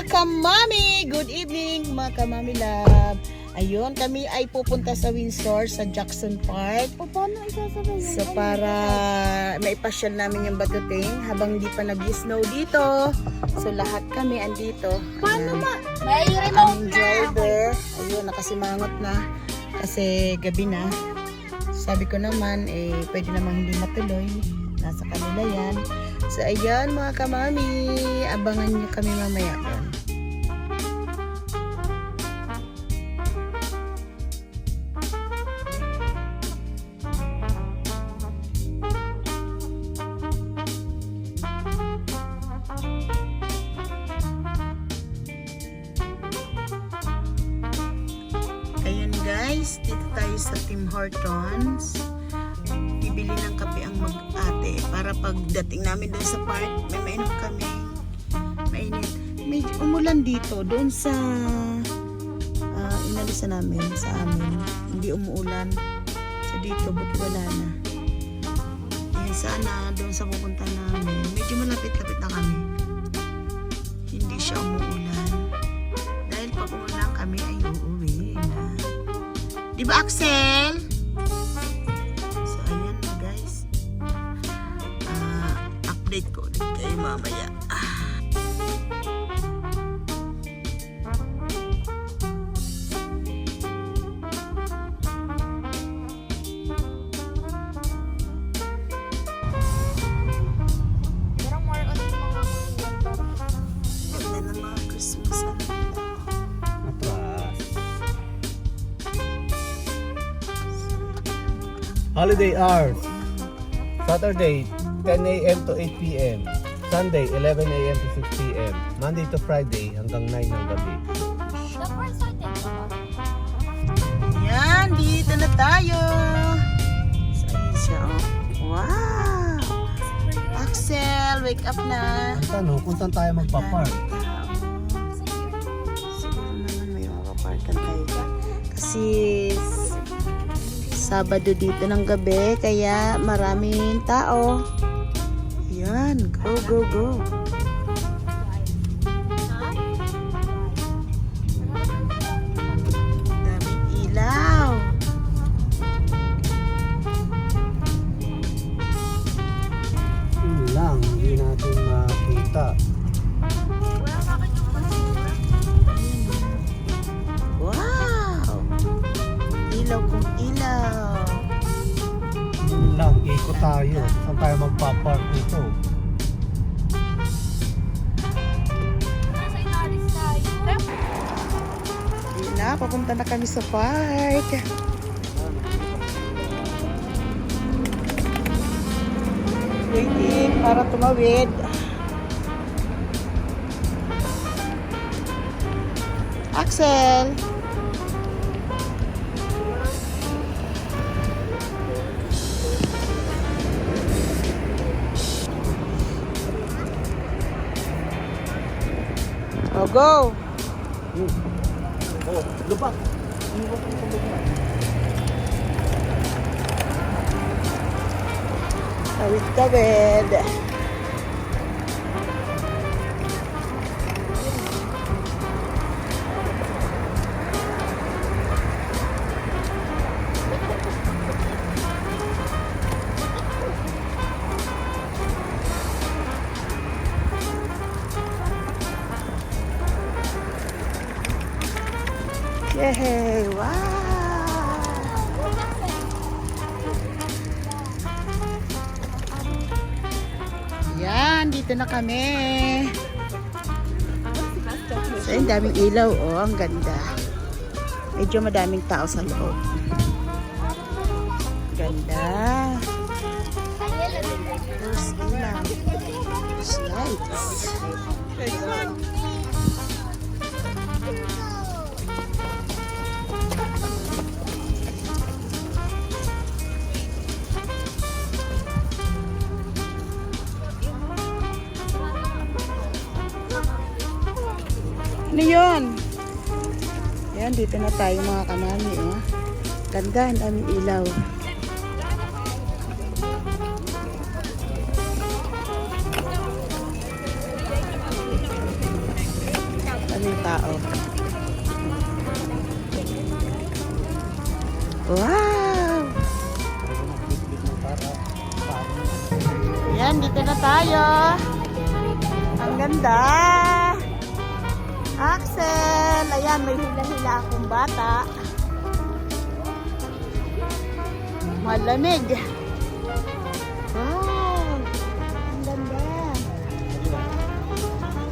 kamami! Good evening mga kamami love. Ayun, kami ay pupunta sa Windsor sa Jackson Park. Paano isasabihin? So para maipasyal namin yung batuting habang hindi pa nag-snow dito. So lahat kami andito. Paano Ayan. ma? May remote Aming na. driver. Ayun, nakasimangot na. Kasi gabi na. Sabi ko naman, pwede namang hindi matuloy. Nasa kanila yan. So ayan mga kamami, abangan nyo kami mamaya. Ayun guys, dito tayo sa Tim Hortons. Bibili ng kape ang mag-ate para pagdating namin doon sa park, may mainom kami. Mainit. Medyo umulan dito doon sa inalisan namin sa amin. Hindi umuulan. So dito, buti wala na. Yan sana doon sa pupunta namin. Medyo malapit-lapit na kami. Hindi siya umuulan. Dahil pag umulan kami ay uuwi na. Di ba Axel? So ayan guys. Update ko ulit kayo mamaya. Pero more on yung mga Ganda ng mga Christmas. Holiday hours. Saturday, 10 a.m. to 8 p.m. Sunday, 11 a.m. to 6 p.m. Monday to Friday, hanggang 9 ng gabi. the first item. Yan, dito na tayo. So ayun siya. Oh. Wow! Axel, wake up na. Ang tanong, kung saan tayo magpa-park? Siguro naman may makaparkan tayo dyan. Kasi Sabado dito ng gabi, kaya maraming tao. Yan, go, go, go. Daming ilaw. Yun lang, hindi natin makita. Wala sa akin yung basura. Wow! Ilaw kung ilaw. Yun lang, ikot tayo. Saan tayo magpa-park dito? Nasa inalis tayo. Yun na, papunta na kami sa park. Waiting para tumawid. Axel! Oh, go! Oh, lupa! Tawid-tawid. Yay! Wow! Yan, dito na kami. So, yung daming ilaw, oh, ang ganda. Medyo madaming tao sa loob. Ganda. There's ilaw. There's lights. Ano yun? Yan, dito na tayo mga kamami. Oh. Ganda, ang daming ilaw. daming tao. Wow! Yan, dito na tayo. Ang ganda. Axel, ayan, may hila-hila akong bata. Malamig. Wow! Ang ganda.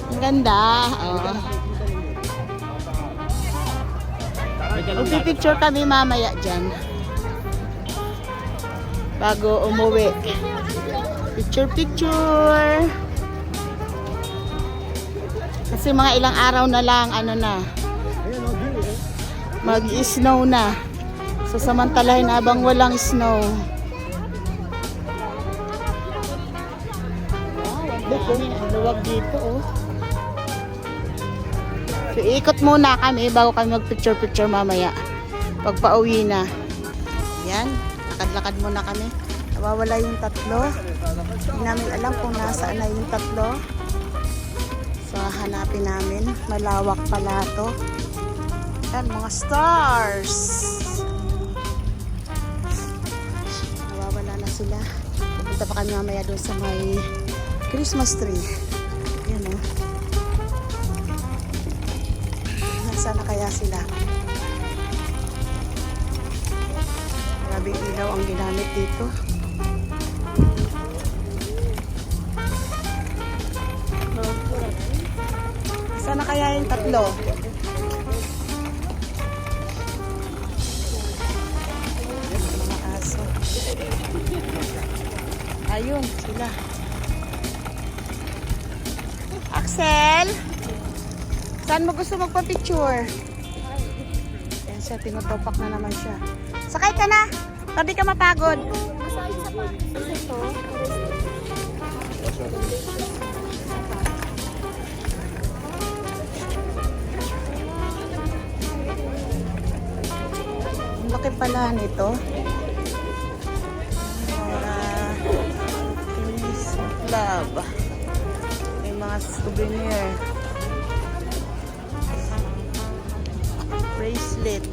Ang ganda. Oh. Magpipicture kami mamaya dyan. Bago umuwi. Picture. Kasi mga ilang araw na lang, ano na, mag-snow na. So, samantalahin habang walang snow. Wow, ang luwag dito, oh. So, ikot muna kami bago kami mag-picture mamaya. Pag pauwi na. Yan, lakad-lakad muna kami. Nawawala yung tatlo. Hindi namin alam kung nasaan na yung tatlo. So, hanapin namin. Malawak pala to. Yan, mga stars. Nawawala na sila. Pupunta pa kami mamaya doon sa may Christmas tree. Yan, oh. Nasaan na kaya sila? Grabe ilaw ang ginamit dito. Sana kaya yung tatlo? Mga aso. Ayun, sila. Axel? Saan mo gusto magpa-picture? Ayan siya, tinutopak na naman siya. Sakay ka na! Tabi ka mapagod. Masakit sa pangis ito. Ang laki pala nito. Tennis club. May mga souvenir. Bracelet.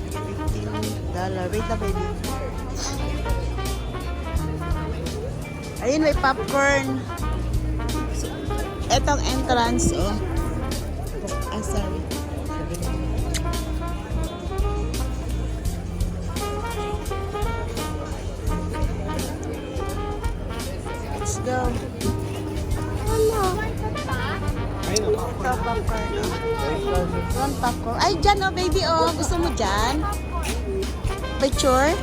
$15. Wait na, baby. Ayun, may popcorn. Etong entrance, oh. Ah, sorry. Let's go. Ano? Ito, popcorn. One popcorn. Ay, dyan, oh, baby, oh. Gusto mo dyan? Picture?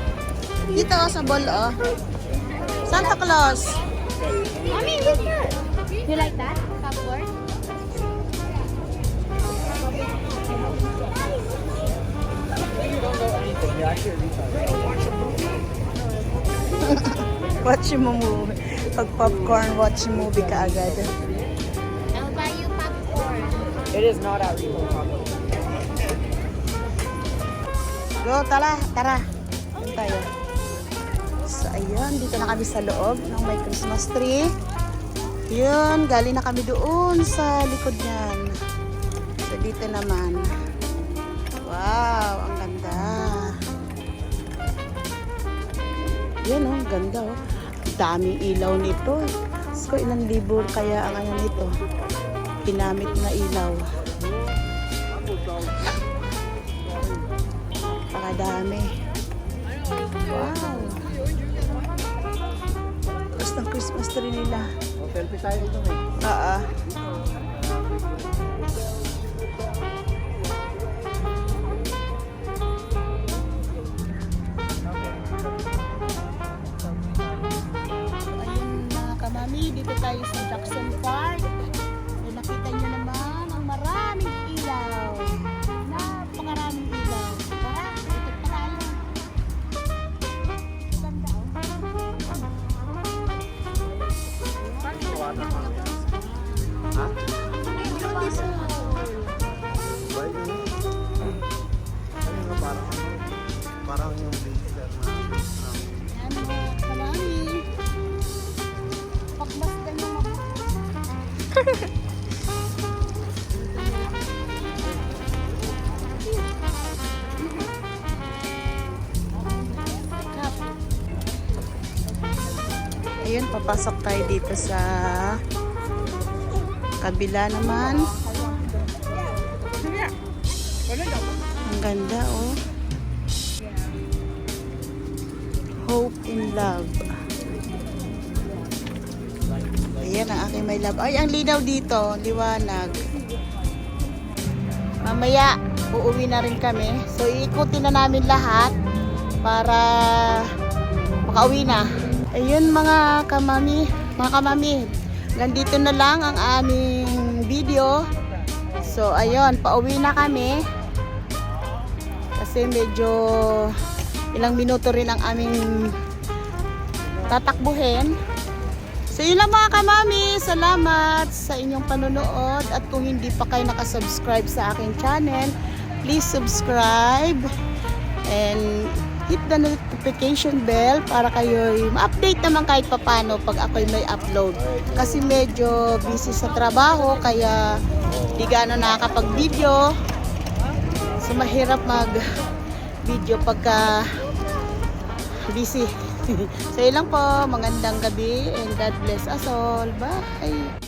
Dito, oh, sa ball, oh. Santa Claus. Mommy, look here. You like that? Popcorn? Watch mo movie. Pag popcorn, watch movie ka agad. I'll buy you popcorn. It is not at Repo Popcorn. Go, tara. Doon tayo. So, ayun. Dito na kami sa loob ng may Christmas tree. Yun. Galing na kami doon sa likod niyan. So, dito naman. Wow. Ang ganda. Yan, oh. Ang ganda, oh. Daming ilaw nito. So, ilang libo kaya ang ano nito. Ginamit na ilaw. Pakadami. Wow. Basta ang Christmas tree nila. Selfie tayo dito, eh. Oo. Ayun mga kamami, dito tayo sa Jackson Park. So, nakita nyo naman ang maraming ilaw. Napakaraming ilaw. Tara, ikot pa tayo. Ganda, oh. Ha? Beautiful. Ba yun? Ano nga, parang yung blazer na Yan mga kamami. Pakbasdan yung mabuti. Ayun, papasok tayo dito sa kabila naman. Ang ganda, oh. Hope in love. Ayan ang aking may love. Ay, ang linaw dito. Liwanag. Mamaya, uuwi na rin kami. So, iikutin na namin lahat para makauwi na. Ayun mga kamami. Mga kamami, ganito na lang ang aming video. So, ayun, pauwi na kami. Kasi medyo ilang minuto rin ang aming tatakbuhin. So yun lang mga kamami, salamat sa inyong panonood at kung hindi pa kayo nakasubscribe sa aking channel, please subscribe and hit the notification bell para kayo ma-update naman kahit papano pag ako'y may upload. Kasi medyo busy sa trabaho kaya di gaano nakakapag-video. So mahirap mag-video pagka busy. So yun lang po, magandang gabi and God bless us all. Bye!